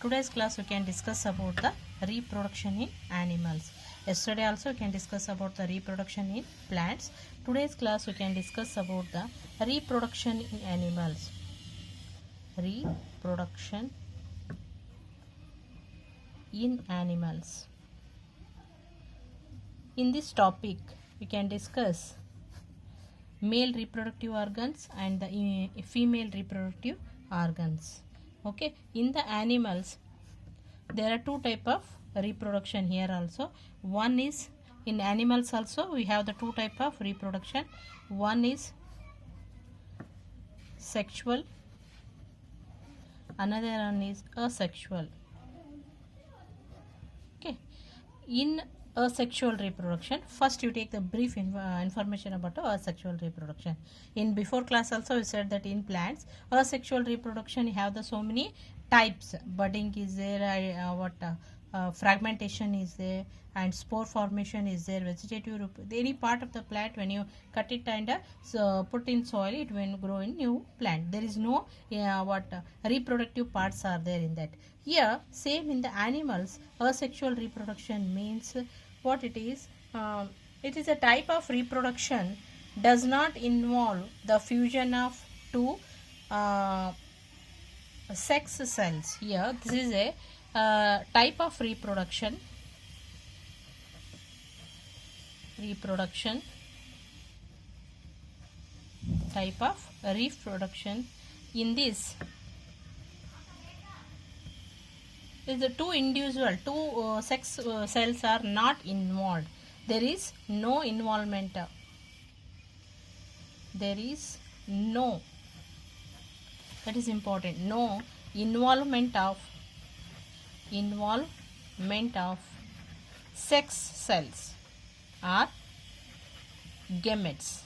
Today's class we can discuss about the reproduction in animals. Yesterday also we can discuss about the reproduction in plants. Today's class we can discuss about the reproduction in animals. Reproduction in animals. In this topic we can discuss male reproductive organs and the female reproductive organs. Okay, in the animals there are two type of reproduction here also. One is in animals also we have the two type of reproduction. One is sexual, another one is asexual. Okay, in asexual reproduction, first you take the brief information about asexual reproduction. In before class also we said that in plants asexual reproduction you have the so many types. Budding is there, fragmentation is there, and spore formation is there. Vegetative any part of the plant when you cut it and put in soil it will grow in new plant. There is no reproductive parts are there in that. Here same in the animals asexual reproduction means what it is. It is a type of reproduction does not involve the fusion of two sex cells. Here this is a type of reproduction type of reproduction. In this is the two sex cells are not involved. There is no involvement. There is no, that is important, no involvement of sex cells or gametes.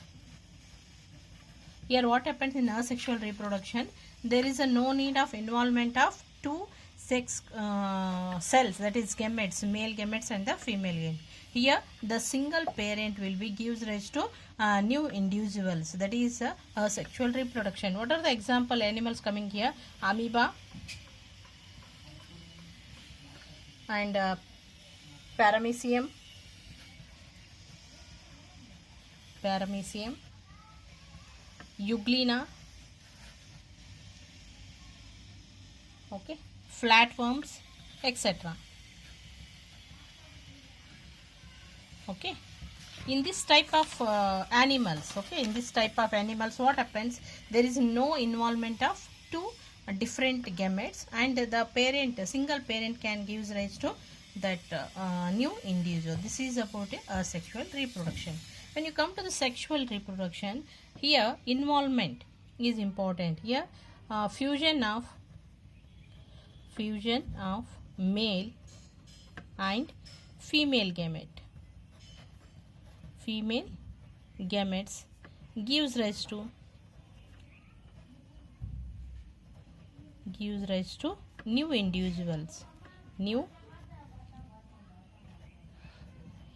Here what happens in asexual reproduction, there is a no need of involvement of two sex cells, that is gametes, male gametes and the female gamete. Here the single parent will be gives rise to new individuals, that is asexual reproduction. What are the example animals coming here? Amoeba and paramecium, euglena, okay, flatworms, etc. Okay, in this type of animals, okay, in this type of animals what happens, there is no involvement of two different gametes and the parent, single parent can give rise to that new individual. This is about a sexual reproduction. When you come to the sexual reproduction, here involvement is important. Here fusion of male and female gametes gives rise to new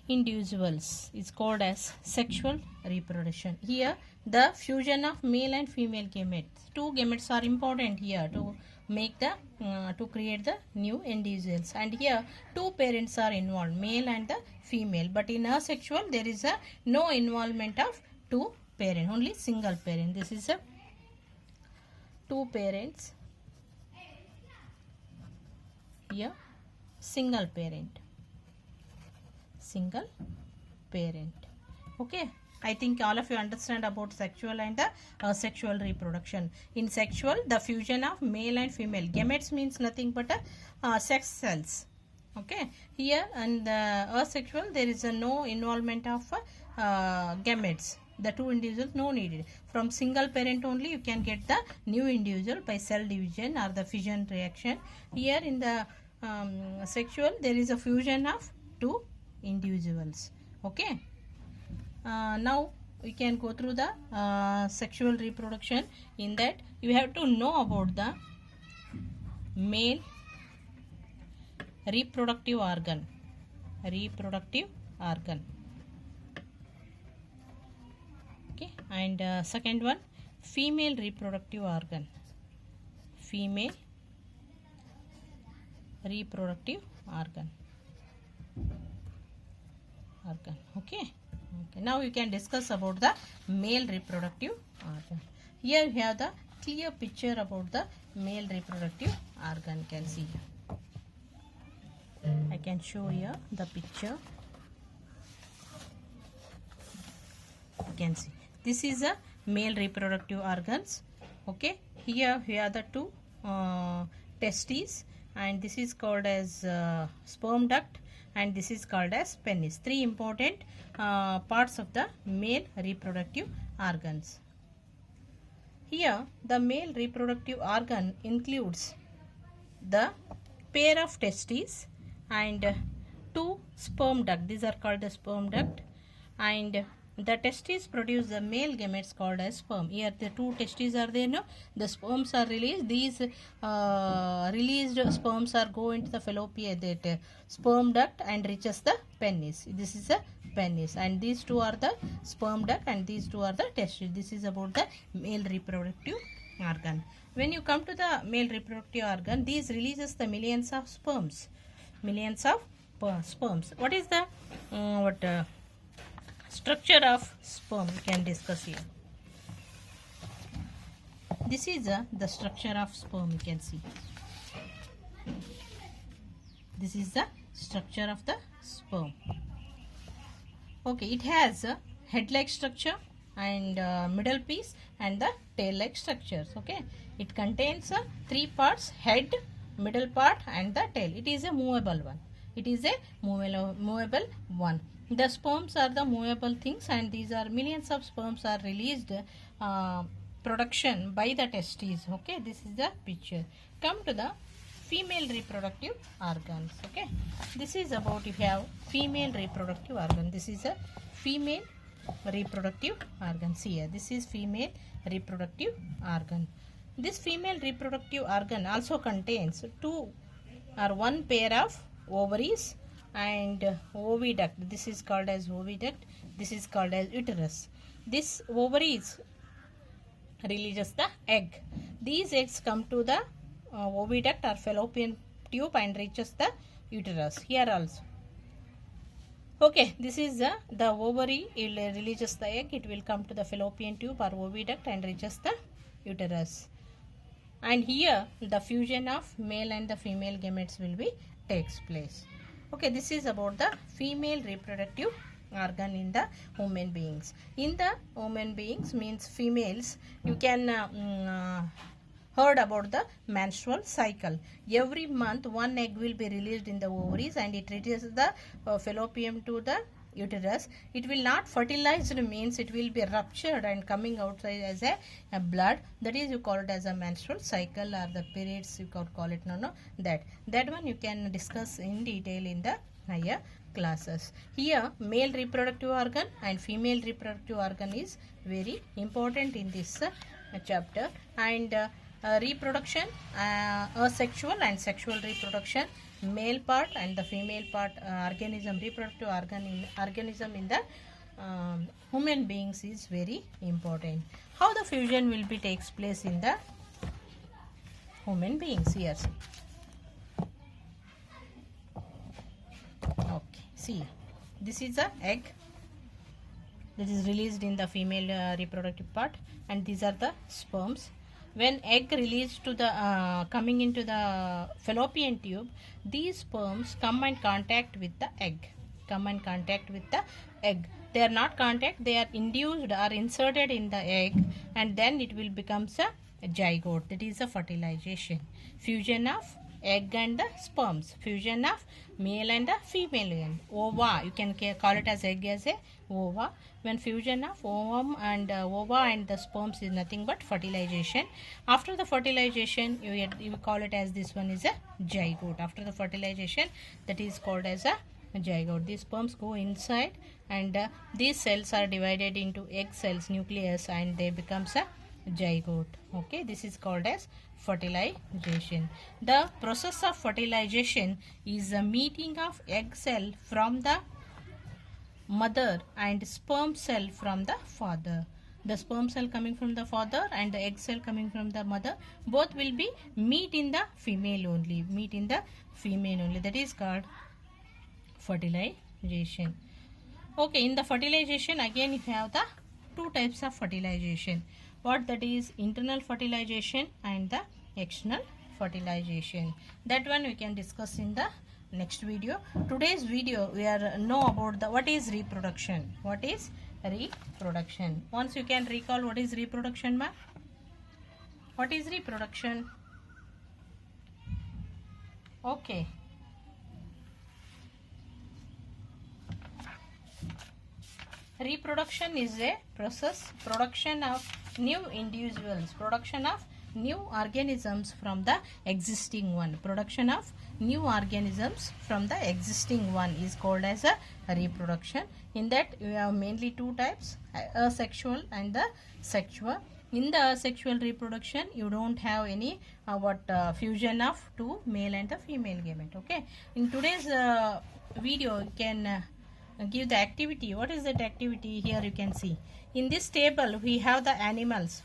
individuals is called as sexual reproduction. Here the fusion of male and female gametes, two gametes are important here to make the to create the new individuals, and here two parents are involved, male and the female. But in asexual there is a no involvement of two parents, only single parent. This is a two parents, here single parent. Okay, I think all of you understand about sexual and the asexual reproduction. In sexual the fusion of male and female gametes means nothing but sex cells. Okay, here and the asexual there is a no involvement of gametes, the two individuals no needed. From single parent only you can get the new individual by cell division or the fission reaction. Here in the sexual there is a fusion of two individuals. Okay, now we can go through the sexual reproduction. In that you have to know about the male reproductive organ. Okay, and second one female reproductive organ. reproductive organ. Okay. Now you can discuss about the male reproductive organ. Here we have the clear picture about the male reproductive organ. You can see. I can show here the picture. You can see this is a male reproductive organs. Okay, here we have the two testes, and this is called as sperm duct, and this is called as penis. Three important parts of the male reproductive organs. Here the male reproductive organ includes the pair of testes and two sperm duct. These are called the sperm duct, and the testes produce the male gametes called as sperm. Here the two testes are there, no? The sperms are released. These released sperms are go into the fallopian, that sperm duct, and reaches the penis. This is a penis, and these two are the sperm duct, and these two are the testes. This is about the male reproductive organ. When you come to the male reproductive organ, these releases the millions of sperms. What is the structure of sperm? We can discuss here. This is the structure of sperm. You can see. This is the structure of the sperm. Okay, it has a head-like structure and middle piece and the tail-like structures. Okay, it contains three parts: head, middle part, and the tail. It is a movable one. The sperms are the movable things, and these are millions of sperms are released production by the testes. Okay, this is the picture. Come to the female reproductive organs. Okay, this is about if you have female reproductive organ. This is a female reproductive organ. See here, this is female reproductive organ. This female reproductive organ also contains one pair of ovaries and oviduct. This is called as oviduct. This is called as uterus. This ovaries releases the egg. These eggs come to the oviduct or fallopian tube and reaches the uterus. Here also. Okay, this is the ovary. It releases the egg. It will come to the fallopian tube or oviduct and reaches the uterus. And here the fusion of male and the female gametes will be takes place. Okay, this is about the female reproductive organ in the human beings. In the human beings means females, you can heard about the menstrual cycle. Every month one egg will be released in the ovaries and it reaches the fallopian to the uterus. It will not fertilized, means it will be ruptured and coming outside as a blood. That is, you call it as a menstrual cycle or the periods, you could call it. That one you can discuss in detail in the higher classes. Here male reproductive organ and female reproductive organ is very important in this chapter. And reproduction, asexual and sexual reproduction, male part and the female part reproductive organism in the human beings is very important. How the fusion will be takes place in the human beings? Here, okay, see, this is a egg that is released in the female reproductive part, and these are the sperms. When egg released to the coming into the fallopian tube, these sperms come and contact with the egg. They are not contact, they are induced or inserted in the egg, and then it will becomes a zygote. That is a fertilization. Fusion of egg and the sperms. Fusion of male and the female. Ova, you can call it as egg as a ova. When fusion of ovum and ova and the sperms is nothing but fertilization. After the fertilization, you call it as this one is a zygote. After the fertilization, that is called as a zygote. These sperms go inside, and these cells are divided into egg cells, nucleus, and they becomes a zygote. Okay, this is called as fertilization. The process of fertilization is a meeting of egg cell from the mother and sperm cell from the father. the sperm cell coming from the father and the egg cell coming from the mother, both will be meet in the female only, that is called fertilization. Okay, in the fertilization again you have the two types of fertilization. What that is? Internal fertilization and the external fertilization. That one we can discuss in the next video. Today's video we are know about the what is reproduction. What is reproduction? Once you can recall what is reproduction, ma? What is reproduction? Okay. Reproduction is a process, production of new individuals, production of new organisms from the existing one. Production of new organisms from the existing one is called as a reproduction. In that you have mainly two types, asexual and the sexual. In the asexual reproduction you don't have any fusion of two male and the female gamete. Okay. In today's video you can give the activity. What is that activity? Here you can see in this table we have the animals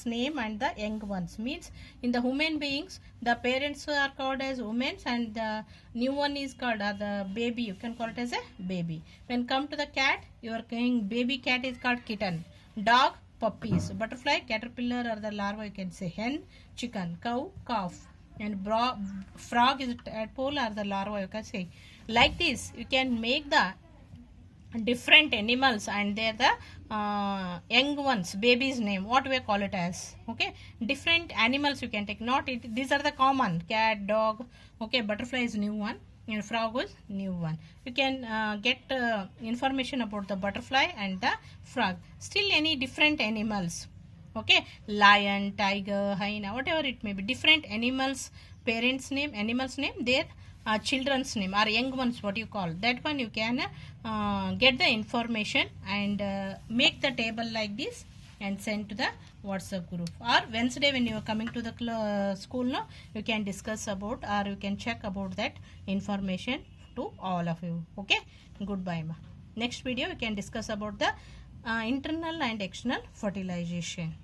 name and the young ones. Means in the human beings the parents are called as women and the new one is called the baby, you can call it as a baby. When come to the cat, you are saying baby cat is called kitten, dog puppies, butterfly caterpillar or the larva, you can say hen chicken, cow calf, and frog is tadpole or the larva, you can say. Like this you can make the different animals and they are the young ones, baby's name, what we call it as. Okay, different animals you can take, not it, these are the common, cat, dog. Okay, butterfly is new one and frog is new one. You can get information about the butterfly and the frog. Still any different animals, okay, lion, tiger, hyena, whatever it may be, different animals, parents name, animals name, their children's name or young ones, what you call that one, you can get the information and make the table like this and send to the WhatsApp group. Or Wednesday when you are coming to the school, no, you can discuss about or you can check about that information to all of you. Okay, goodbye ma. Next video we can discuss about the internal and external fertilization.